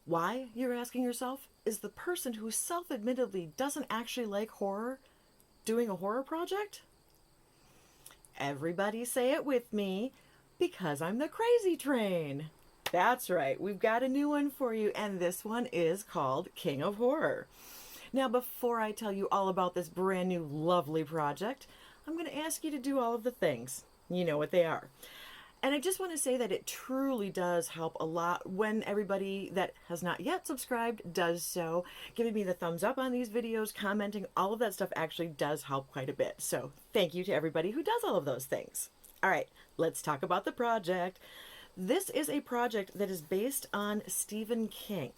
Why, you're asking yourself? Is the person who self-admittedly doesn't actually like horror doing a horror project? Everybody say it with me, because I'm the crazy train. That's right, we've got a new one for you, and this one is called King of Horror. Now, before I tell you all about this brand new lovely project, I'm going to ask you to do all of the things. You know what they are. And I just want to say that it truly does help a lot when everybody that has not yet subscribed does so. Giving me the thumbs up on these videos, commenting, all of that stuff actually does help quite a bit. So thank you to everybody who does all of those things. All right, let's talk about the project. This is a project that is based on Stephen King.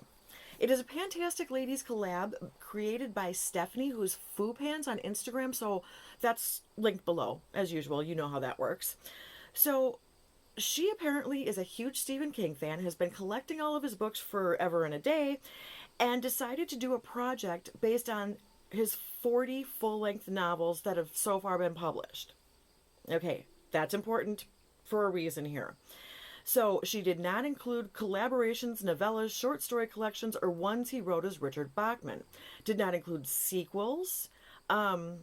It is a Fantastic Ladies collab created by Stephanie, who's Foo Pans on Instagram, so that's linked below, as usual. You know how that works. So she apparently is a huge Stephen King fan, has been collecting all of his books forever and a day, and decided to do a project based on his 40 full-length novels that have so far been published. Okay, that's important for a reason here. So she did not include collaborations, novellas, short story collections, or ones he wrote as Richard Bachman. Did not include sequels, and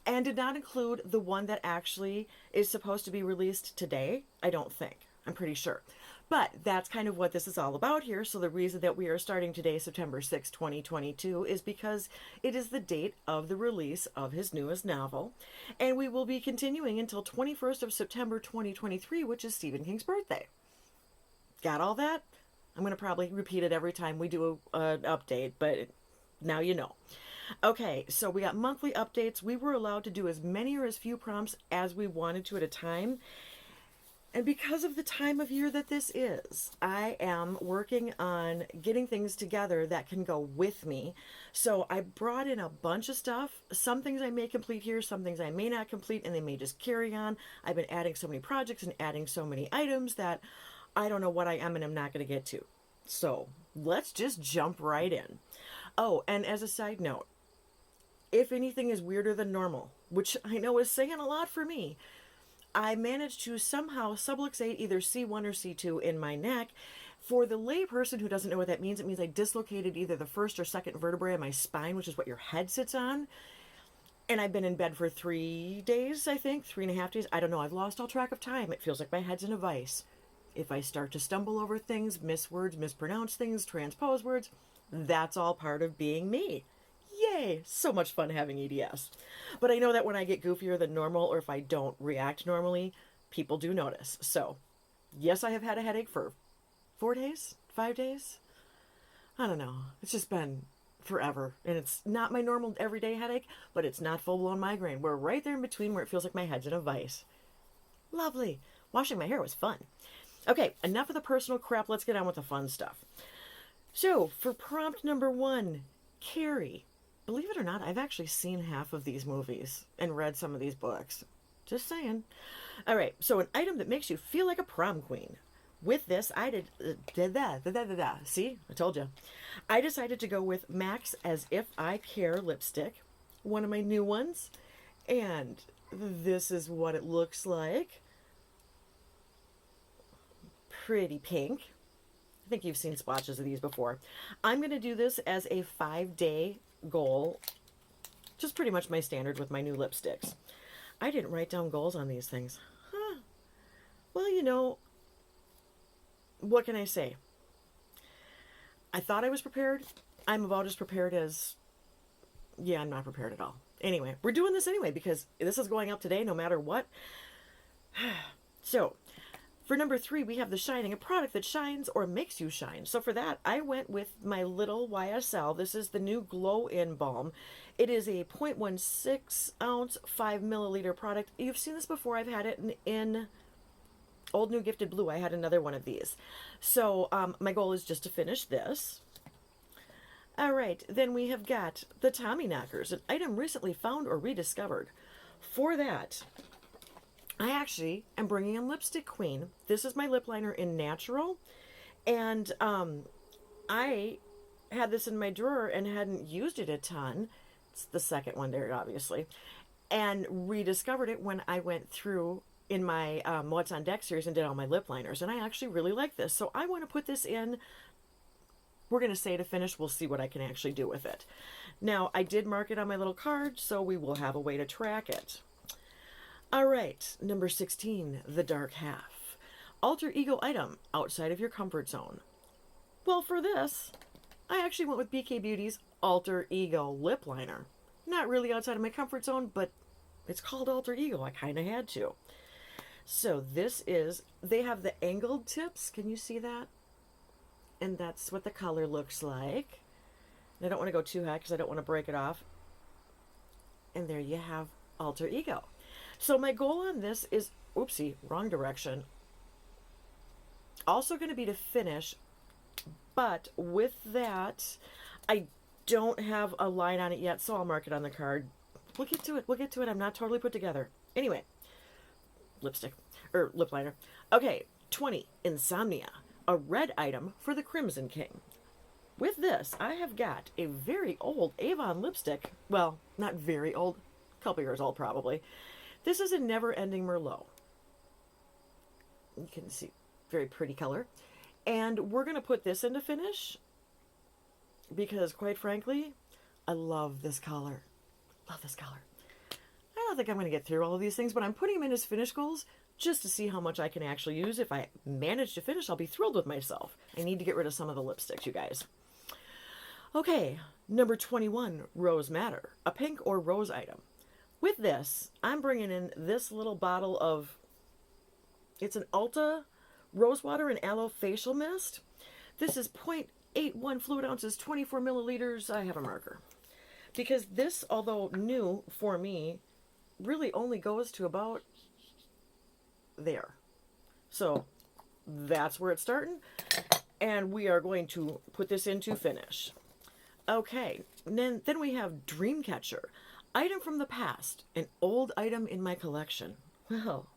did not include the one that actually is supposed to be released today. I don't think. I'm pretty sure. But that's kind of what this is all about here. So the reason that we are starting today, September 6, 2022, is because it is the date of the release of his newest novel. And we will be continuing until 21st of September 2023, which is Stephen King's birthday. Got all that? I'm going to probably repeat it every time we do an update, but now you know. Okay, so we got monthly updates. We were allowed to do as many or as few prompts as we wanted to at a time. And because of the time of year that this is, I am working on getting things together that can go with me. So I brought in a bunch of stuff. Some things I may complete here, some things I may not complete, and they may just carry on. I've been adding so many projects and adding so many items that I don't know what I am and I'm not going to get to. So let's just jump right in. Oh, and as a side note, if anything is weirder than normal, which I know is saying a lot for me, I managed to somehow subluxate either C1 or C2 in my neck. For the lay person who doesn't know what that means, it means I dislocated either the first or second vertebrae of my spine, which is what your head sits on. And I've been in bed for 3 days, I think, 3.5 days. I don't know. I've lost all track of time. It feels like my head's in a vice. If I start to stumble over things, miss words, mispronounce things, transpose words, that's all part of being me. Yay! So much fun having EDS. But I know that when I get goofier than normal, or if I don't react normally, people do notice. So, yes, I have had a headache for 4 days? 5 days? I don't know. It's just been forever. And it's not my normal everyday headache, but it's not full-blown migraine. We're right there in between where it feels like my head's in a vice. Lovely. Washing my hair was fun. Okay, enough of the personal crap. Let's get on with the fun stuff. So, for prompt number 1, Carrie. Believe it or not, I've actually seen half of these movies and read some of these books. Just saying. All right, so an item that makes you feel like a prom queen. With this, I did See, I told you. I decided to go with Max As If I Care lipstick, one of my new ones, and this is what it looks like. Pretty pink. I think you've seen swatches of these before. I'm going to do this as a 5-day goal, just pretty much my standard with my new lipsticks. I didn't write down goals on these things. Huh. Well, you know, what can I say? I thought I was prepared. I'm about as prepared as, yeah, I'm not prepared at all. Anyway, we're doing this anyway because this is going up today no matter what. So, for number 3, we have The Shining, a product that shines or makes you shine. So for that, I went with my little YSL. This is the new Glow In Balm. It is a 0.16 ounce, 5 milliliter product. You've seen this before. I've had it in Old New Gifted Blue. I had another one of these. So my goal is just to finish this. All right, then we have got the Tommy Knockers, an item recently found or rediscovered. For that, I actually am bringing in Lipstick Queen. This is my lip liner in Natural. And I had this in my drawer and hadn't used it a ton. It's the second one there, obviously. And rediscovered it when I went through in my What's on Deck series and did all my lip liners. And I actually really like this. So I want to put this in we're going to say to finish. We'll see what I can actually do with it. Now, I did mark it on my little card, so we will have a way to track it. All right, number 16, the dark half. Alter ego item outside of your comfort zone. Well, for this, I actually went with BK Beauty's Alter Ego lip liner. Not really outside of my comfort zone, but it's called Alter Ego. I kind of had to. So this is, they have the angled tips. Can you see that? And that's what the color looks like. I don't want to go too high because I don't want to break it off. And there you have Alter Ego. So my goal on this is, oopsie, wrong direction. Also going to be to finish, but with that, I don't have a line on it yet, so I'll mark it on the card. We'll get to it. We'll get to it. I'm not totally put together. Anyway, lipstick, or lip liner. Okay, 20, Insomnia, a red item for the Crimson King. With this, I have got a very old Avon lipstick. Well, not very old, a couple years old probably. This is a Never Ending Merlot. You can see, very pretty color. And we're going to put this into finish because, quite frankly, I love this color. Love this color. I don't think I'm going to get through all of these things, but I'm putting them in as finish goals just to see how much I can actually use. If I manage to finish, I'll be thrilled with myself. I need to get rid of some of the lipsticks, you guys. Okay, number 21, Rose Madder, a pink or rose item. With this, I'm bringing in this little bottle of, it's an Ulta Rose Water and Aloe Facial Mist. This is 0.81 fluid ounces, 24 milliliters. I have a marker. Because this, although new for me, really only goes to about there. So that's where it's starting. And we are going to put this into finish. Okay, then we have Dreamcatcher, item from the past, an old item in my collection. Well,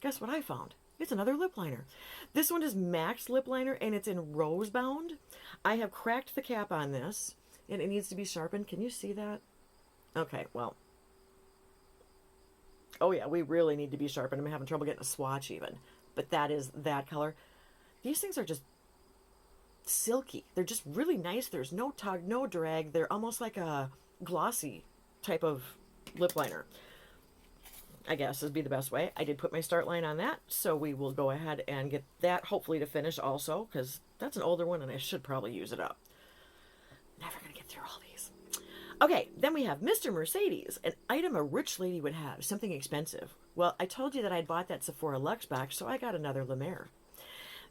guess what I found? It's another lip liner. This one is Max lip liner, and it's in rose bound. I have cracked the cap on this, and it needs to be sharpened. Can you see that? Okay, well. Oh yeah, we really need to be sharpened. I'm having trouble getting a swatch even. But that is that color. These things are just silky. They're just really nice. There's no tug, no drag. They're almost like a glossy type of lip liner, I guess would be the best way. I did put my start line on that, so we will go ahead and get that hopefully to finish also, because that's an older one and I should probably use it up. Never gonna get through all these. Okay, then we have Mr. Mercedes, an item a rich lady would have, something expensive. Well, I told you that I'd bought that Sephora Luxe box, so I got another La Mer.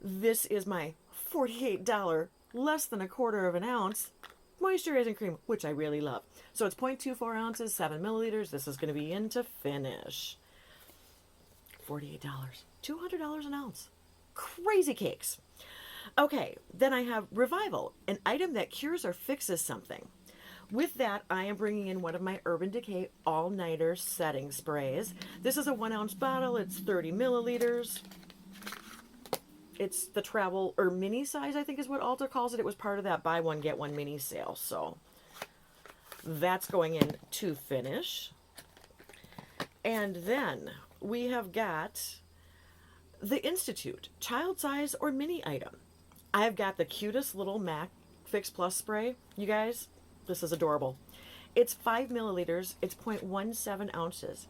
This is my $48, less than a quarter of an ounce moisturizing cream, which I really love. So it's 0.24 ounces, 7 milliliters. This is going to be into finish. $48, $200 an ounce. Crazy cakes. Okay, then I have Revival, an item that cures or fixes something. With that, I am bringing in one of my Urban Decay All-Nighter Setting Sprays. This is a 1 ounce bottle. It's 30 milliliters. It's the travel or mini size, I think is what Ulta calls it. It was part of that buy one, get one mini sale. So that's going in to finish. And then we have got the Institute, child size or mini item. I've got the cutest little MAC Fix Plus spray. You guys, this is adorable. It's 5 milliliters. It's 0.17 ounces.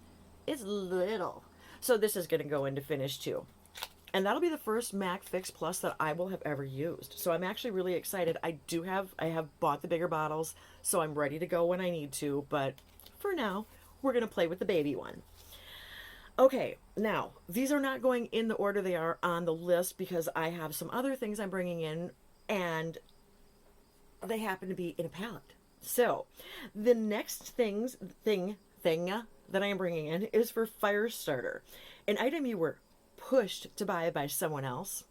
It's little. So this is going to go into finish too. And that'll be the first MAC Fix Plus that I will have ever used. So I'm actually really excited. I have bought the bigger bottles, so I'm ready to go when I need to. But for now, we're going to play with the baby one. Okay, now, these are not going in the order they are on the list because I have some other things I'm bringing in, and they happen to be in a palette. So, the next thing that I am bringing in is for Firestarter, an item you were pushed to buy by someone else.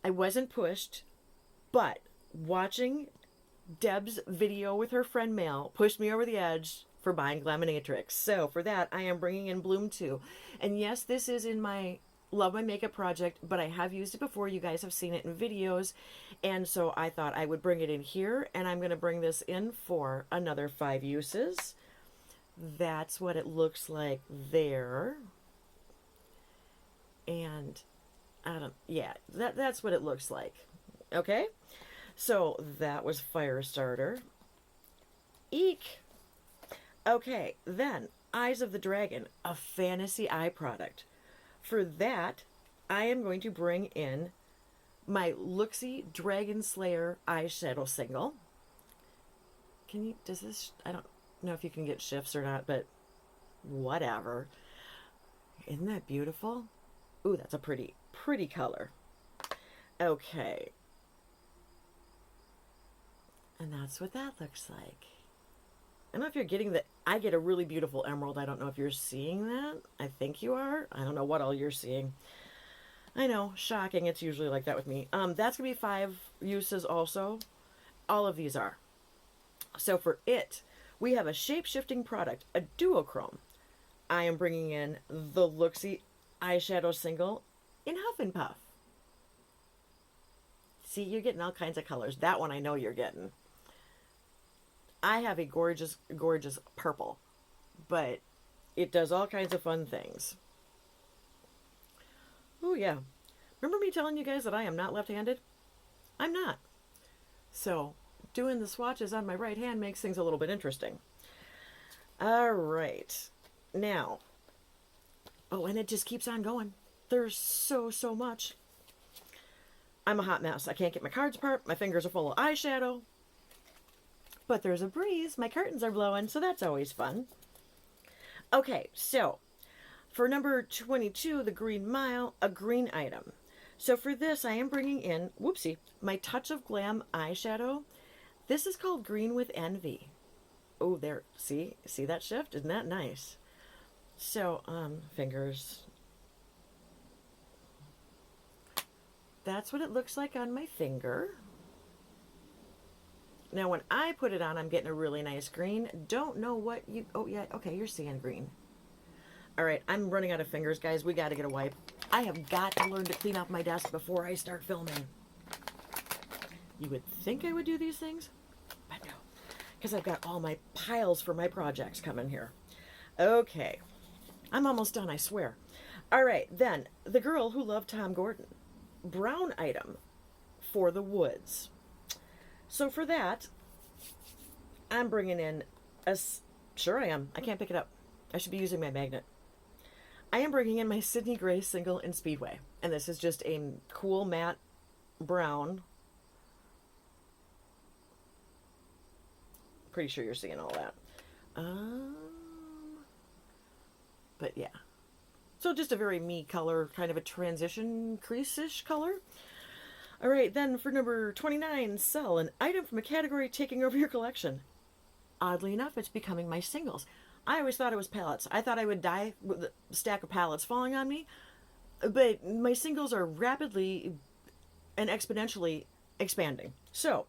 I wasn't pushed, but watching Deb's video with her friend Mel pushed me over the edge for buying Glaminatrix. So for that, I am bringing in Bloom 2. And yes, this is in my Love My Makeup project, but I have used it before. You guys have seen it in videos. And so I thought I would bring it in here, and I'm going to bring this in for another 5 uses. That's what it looks like there. And that's what it looks like. Okay? So that was Firestarter. Eek! Okay, then Eyes of the Dragon, a fantasy eye product. For that, I am going to bring in my Looksy Dragon Slayer eyeshadow single. I don't know if you can get shifts or not, but whatever. Isn't that beautiful? Ooh, that's a pretty, pretty color. Okay. And that's what that looks like. I don't know if you're getting the... I get a really beautiful emerald. I don't know if you're seeing that. I think you are. I don't know what all you're seeing. I know, shocking. It's usually like that with me. That's going to be 5 uses also. All of these are. So for it, we have a shape-shifting product, a duochrome. I am bringing in the Looksy eyeshadow single in Huff and Puff. See, you're getting all kinds of colors. That one I know you're getting. I have a gorgeous, gorgeous purple, but it does all kinds of fun things. Oh, yeah. Remember me telling you guys that I am not left-handed? I'm not. So, doing the swatches on my right hand makes things a little bit interesting. All right. Now, oh, and it just keeps on going. There's so much. I'm a hot mess. I can't get my cards apart. My fingers are full of eyeshadow. But there's a breeze. My curtains are blowing, so that's always fun. Okay, so for number 22, the Green Mile, a green item. So for this, I am bringing in, whoopsie, my Touch of Glam eyeshadow. This is called Green with Envy. Oh, there, see that shift? Isn't that nice? So, fingers. That's what it looks like on my finger. Now, when I put it on, I'm getting a really nice green. Don't know what you... Oh, yeah. Okay, you're seeing green. All right, I'm running out of fingers, guys. We got to get a wipe. I have got to learn to clean off my desk before I start filming. You would think I would do these things, but no. Because I've got all my piles for my projects coming here. Okay. I'm almost done, I swear. All right, then. The Girl Who Loved Tom Gordon. Brown item for the woods. So for that, I'm bringing in a... Sure I am. I can't pick it up. I should be using my magnet. I am bringing in my Sydney Gray single in Speedway. And this is just a cool matte brown. Pretty sure you're seeing all that. But yeah. So just a very me color, kind of a transition crease-ish color. All right, then for number 29, Sell, an item from a category taking over your collection. Oddly enough, it's becoming my singles. I always thought it was palettes. I thought I would die with a stack of palettes falling on me, but my singles are rapidly and exponentially expanding. So,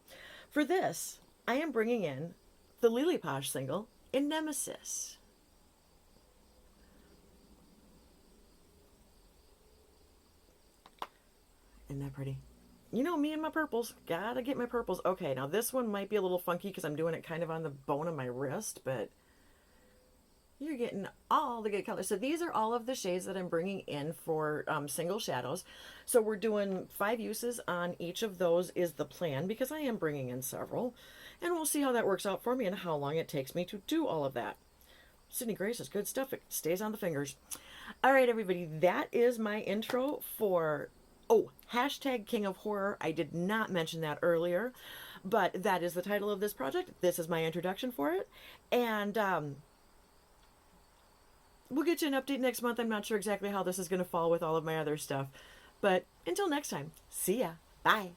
for this, I am bringing in the Lily Posh single in Nemesis. Isn't that pretty? You know me and my purples. Gotta get my purples. Okay, now this one might be a little funky because I'm doing it kind of on the bone of my wrist, but you're getting all the good colors. So these are all of the shades that I'm bringing in for single shadows. So we're doing 5 uses on each of those is the plan because I am bringing in several. And we'll see how that works out for me and how long it takes me to do all of that. Sydney Grace is good stuff. It stays on the fingers. All right, everybody. That is my intro for... Oh, hashtag King of Horror. I did not mention that earlier, but that is the title of this project. This is my introduction for it. And we'll get you an update next month. I'm not sure exactly how this is going to fall with all of my other stuff. But until next time, see ya. Bye.